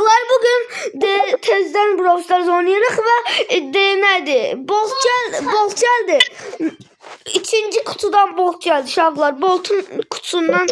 Uşaqlar bugün tezdən Brawl Stars oynayırıq və nədir? Bolt gəldi. İkinci kutudan Bolt gəldi uşaqlar. Boltun kutusundan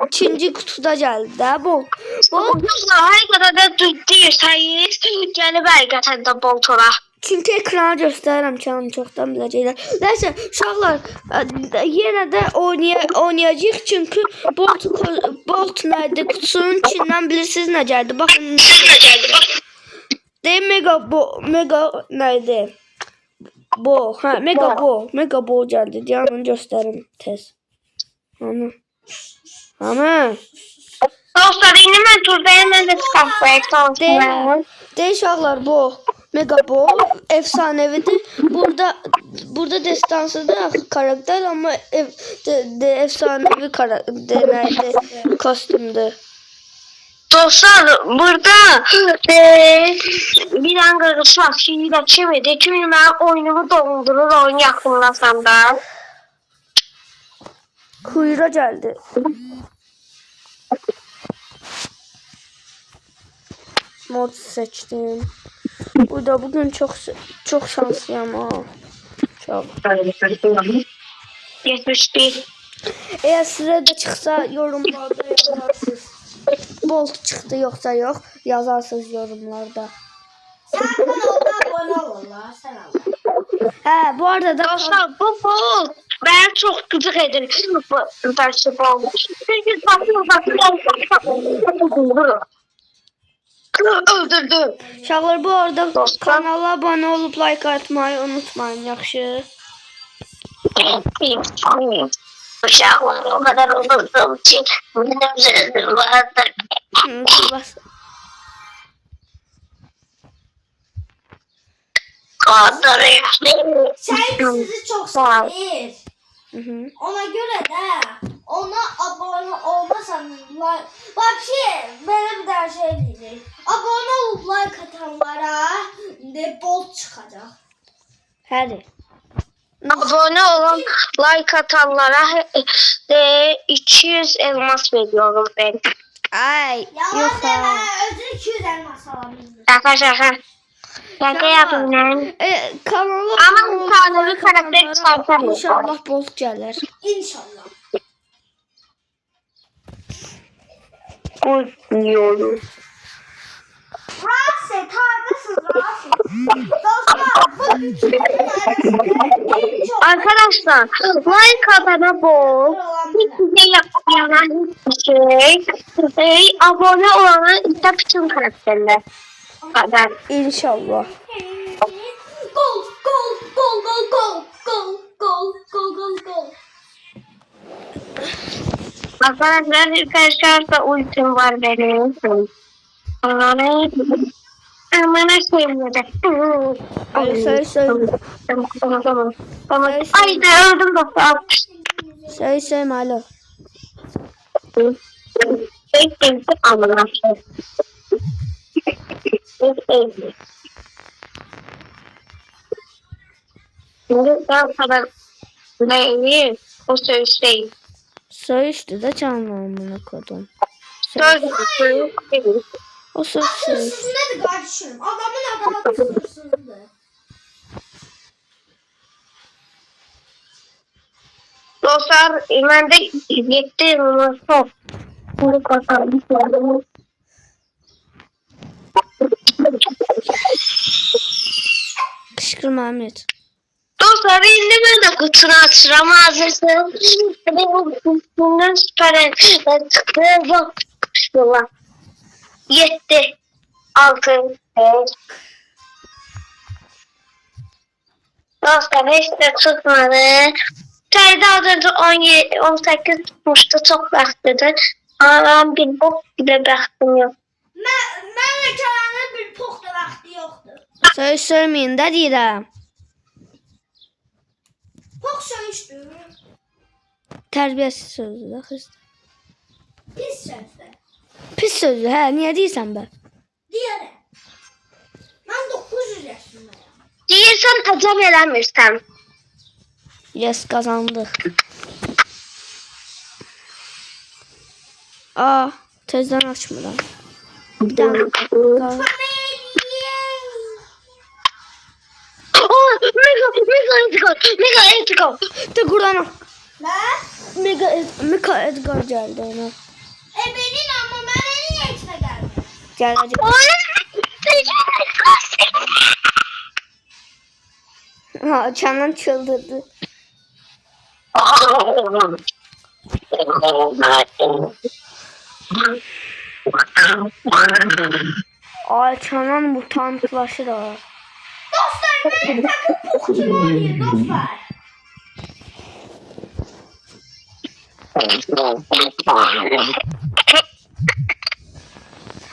ikinci kutuda gəldi də Bolt. Həqiqətən də deyirsəyiz, gəlib həqiqətən də Bolt ola. Çünki ekrana göstərirəm ki, onu çoxdan biləcəklər. Nəysə, uşaqlar yenə də oynayacağıq çünki Bolt nədir? Kutusunun içindən bilirsiniz nə gəldi? Baxın. Deyim Mega nədir? Mega Bo gəldi. Deyən onu göstərim tez. Ana. Dostlar, indi mən turdayım, mən də çıxartmayaq. Deyil uşaqlar, bu Mega Bo efsanevidir. Burada destansıdır karakter ama efsanevi karakter kostümdür. Dostlar, burada bir an qırğısı var ki, rakibdir. Çünki mən oyunumu dondurur, oyun yaxınlasam da. Kuyruğa geldi. Mod seçtim. Burada bugün çok şanslıyım ha. Çok. 71. Eğer size de çıksa yorumlarda yazarsınız. Bolt çıktı yoksa yok. Yazarsınız yorumlarda. Sen kanalda abone ol Allah. Sen Allah. He bu arada da Dostlar, bu Bolt beni çok gıcık edir. Belki Bolt. Çünkü öldürdü. uşaqlar bu arada Dostlar. kanala abone olup like atmayı unutmayın yaxşı. Uşaqlar o kadar unuttuğum için benim üzerinde vardır. Şey sizi çok sevir. Hı. Ona göre de ona abone olmasanız bak böyle bir daha şey diyecek. Abone olup like atanlara Bolt çıkacak. Hadi. Abone olan, like atanlara 200 elmas veriyorum ben. Ay Yalan yok deme, ha. özür 200 elmas alabilirim. Şaka. Şaka yapayım lan. Kanala Ama abone olup kanalın like karakteri atanlara çıkartamıyorum. İnşallah Bolt gelir. İnşallah. Uyuyorum. Rahatsız et, harikasın rahatsız. Dostlar bu üçünün arasında en çok Arkadaşlar, like atana bol. Hiçbir şey yapmayan hiçbir şey. Abone olana ise bütün karakterler. Kadar. İnşallah. Gol. Arkadaşlar, arkadaşlar ultim var benim. Aman sevmedi. Tamam. Ay da öldüm dostlar. Söyle malo. Şimdi daha kadar neyini o söyleyeyim. Söğüştü de canlı kodum. O söz. Hırsız nedir kardeşim? Adamın adı hırsızdı. Dostlar, ben de yetti çok. Bunu kazandım. Kışkırma Ahmet. Dostlar, indi ben de kutunu açıram hazırsın. Bundan süper çıktı. Bak. Şuna. 7 6 5. Dostlar, hiç de tutmadı. Çayda az önce 18 tutmuştu. Çok baktıdı. Ama ben bir bok bile baktım yok. Mənlə Kəranın bir pox da vaxtı yoxdur. Söz söylemeyin de deyirəm. Pox söyüşdür. Tərbiyəsiz sözdür da kız. Pis sözdür. Pis sözdür hə, niyə deyirsən bə? Deyərəm. Mən 900 yaşındayım. Deyirsən acam eləmirsən. Yes kazandık. Aa tezden açmadan. Bir tane Oh, mega intikam. de Kur'an. Ne? Mega Edgar geldi ona. Benim ama bana niye içine geldi? Gelecek. Ha, Canan çıldırdı. Ay Canan mutantlaşır ha. Dostlar benim takım Pokemon oynuyor dostlar.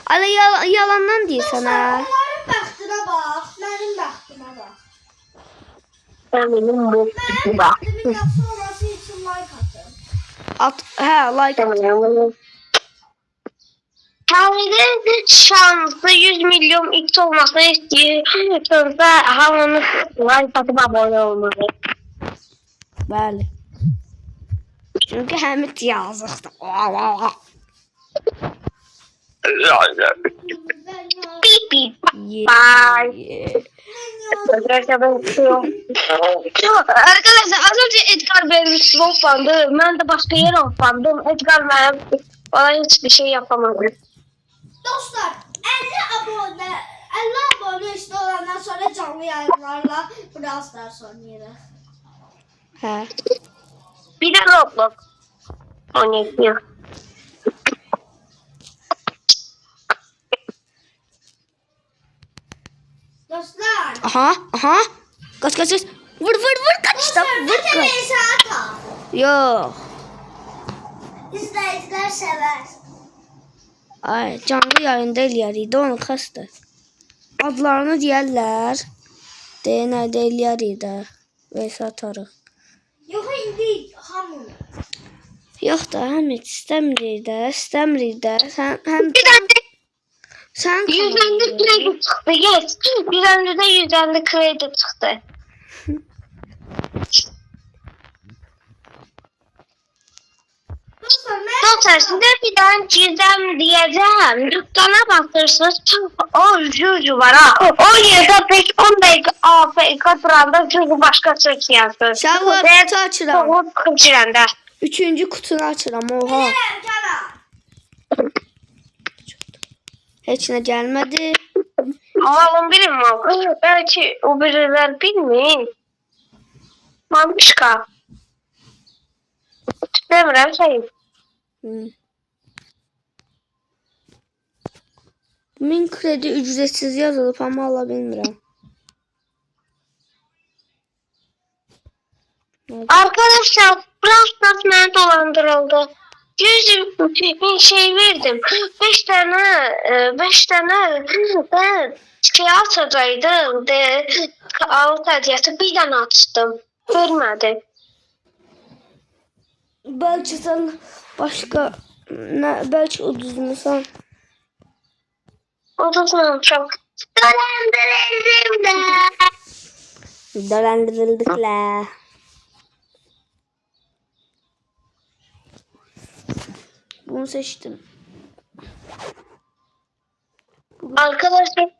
Ala yalandan değil sana. Onların bəxtinə bax, mənim bəxtimə bax. Benim bu. Bəxtimin yaxşı olması üçün like atın. Like at. Hamile şansı 100 milyon X olmasını istiyorsa hamımız like atıp abone olmalı. Bəli. Çünkü Həmid yazıqdır. Beep beep. Yeah. Bye. Arkadaşlar az önce Edgar benim üstüme hoppandı. Ben de başka yere hoppandım. Edgar bana hiçbir şey yapamadı. Dostlar 50 abone işte olandan sonra canlı yayınlarla Brawl Stars oynayırıq. Hə. Bir de Roblox. Oynayıyor. Dostlar. Aha. Kaç. Vur kaç da vur Dostlar kaç. ne saat al. Yok. İzleyiciler sever. Ay canlı yayında eləyərik də onu xəstə. Adlarını deyərlər. Deyənə də eləyərik də. Və satarıq. Yox indi hamı. Yox da Həmid istəmirik də. Sən həm Bir tane sən 150 kredi çıktı. Yes. Bir tane de 150 kredi çıktı. Dostlar ne? Dostlar size bir tane çizem diyeceğim. Dükkana bakırsınız. O ucu var ha. O yerde pek 10 dakika AFK duranda çünkü başka çekiyorsun. Şalvar kutu açıram. Soğuk kıçıranda. 3-cü kutunu açıram. Oha. Erkana. Heç nə gəlmədi. Alalım birim mal. Belki o biriler bilmeyin. Mamışka. Demirəm şey. 1000 kredi ücretsiz yazılıb amma ala bilmirəm. Arkadaşlar Brawl Stars bana dolandırıldı. 100 şey verdim. 5 tane ben şey atacaktım de alt adiyatı bir tane açtım. Vermedi. Bəlkə sən başqa bəlkə uduzmusan. Unutmamışım. Dolandırıldım da. Dolandırıldıkla. Bunu seçtim. Arkadaşlar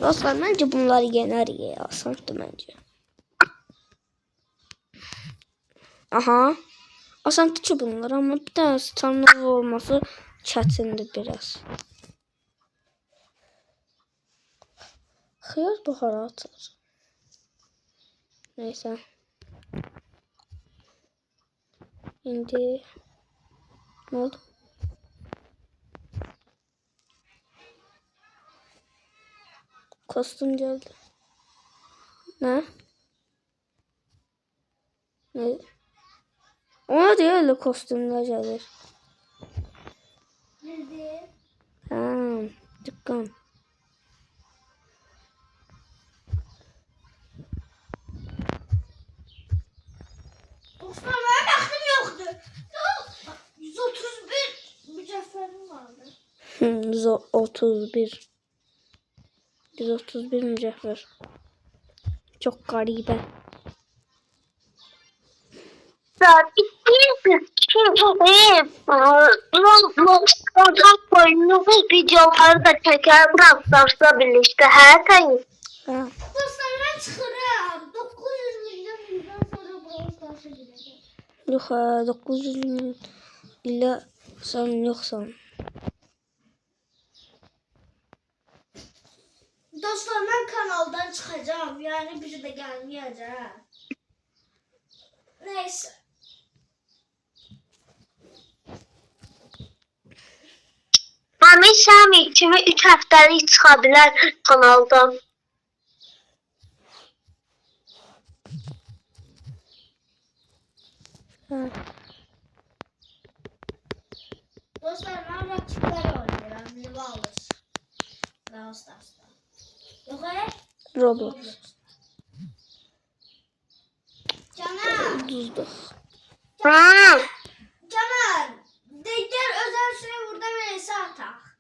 Dostlar məncə bunları yenərik ya. Asandır məncə. Aha. Asandır ki bunlar amma bir tane standart olması çətindir biraz. Xiyar buhara atır. Neyse. İndi ne oldu? Kostüm geldi. Ne? Ne? Ona diyor öyle kostümler gelir. Nerede? Ha, dükkan. Dostlar benim bəxtim yoxdur. 131 mücəffərim vardı. 131. 131 mücevher. Çok garibe. saat 2:40 Ortak oyunumuz videoları da çeker bıraklarsa birlikte her şey. Ha. Dostlar ben çıxıram. 900 milyon ildən sonra Brawl Stars'a girəcəm. Yox, 900 milyon ilə sən yoxsan. Dostlar mən kanaldan çıxacağam. Yəni bir də gəlməyəcəm. Neyse. Mami Sami kimi 3 həftəlik çıxa bilər kanaldan. Ha. Dostlar mən rakiplər oynayıram. Rivalus. Brawl Stars'da. Yox Roblox. Caner. Düzdür. Caner. Gel özel şey burada verese atak.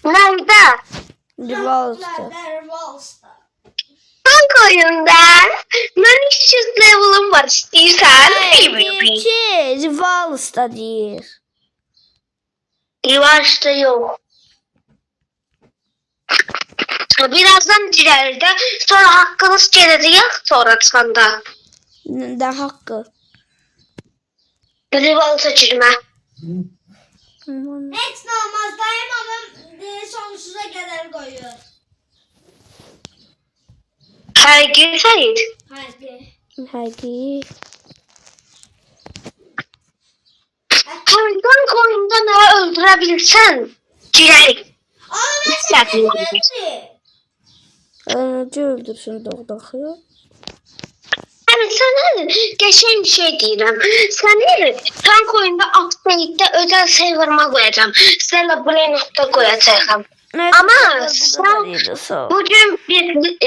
Nerede? Rivals'ta. Rivals'ta. Hangi oyunda? Ben 300 level'ım var istiyorsan. Deyir ki, Rivals'ta deyir. Rivaç'ta yok. Birazdan ileride sonra hakkınız gelecek sonra çıkanda. Nə haqqı? Rival'a girme. Heç nə olmaz. Dayım anam sonsuza qədər qoyur. Her gün Sait. Haydi. Həqiqi. Koyundan ne öldürebilirsen girelim. Ama ben İstədim. seni öldürürüm. Necə öldürsün doğdaxı? Yani sana geçen bir şey diyeceğim. Seni tank oyunda update'de özel server'ıma koyacağım. Sana buraya nokta koyacağım. Ama sen bugün bir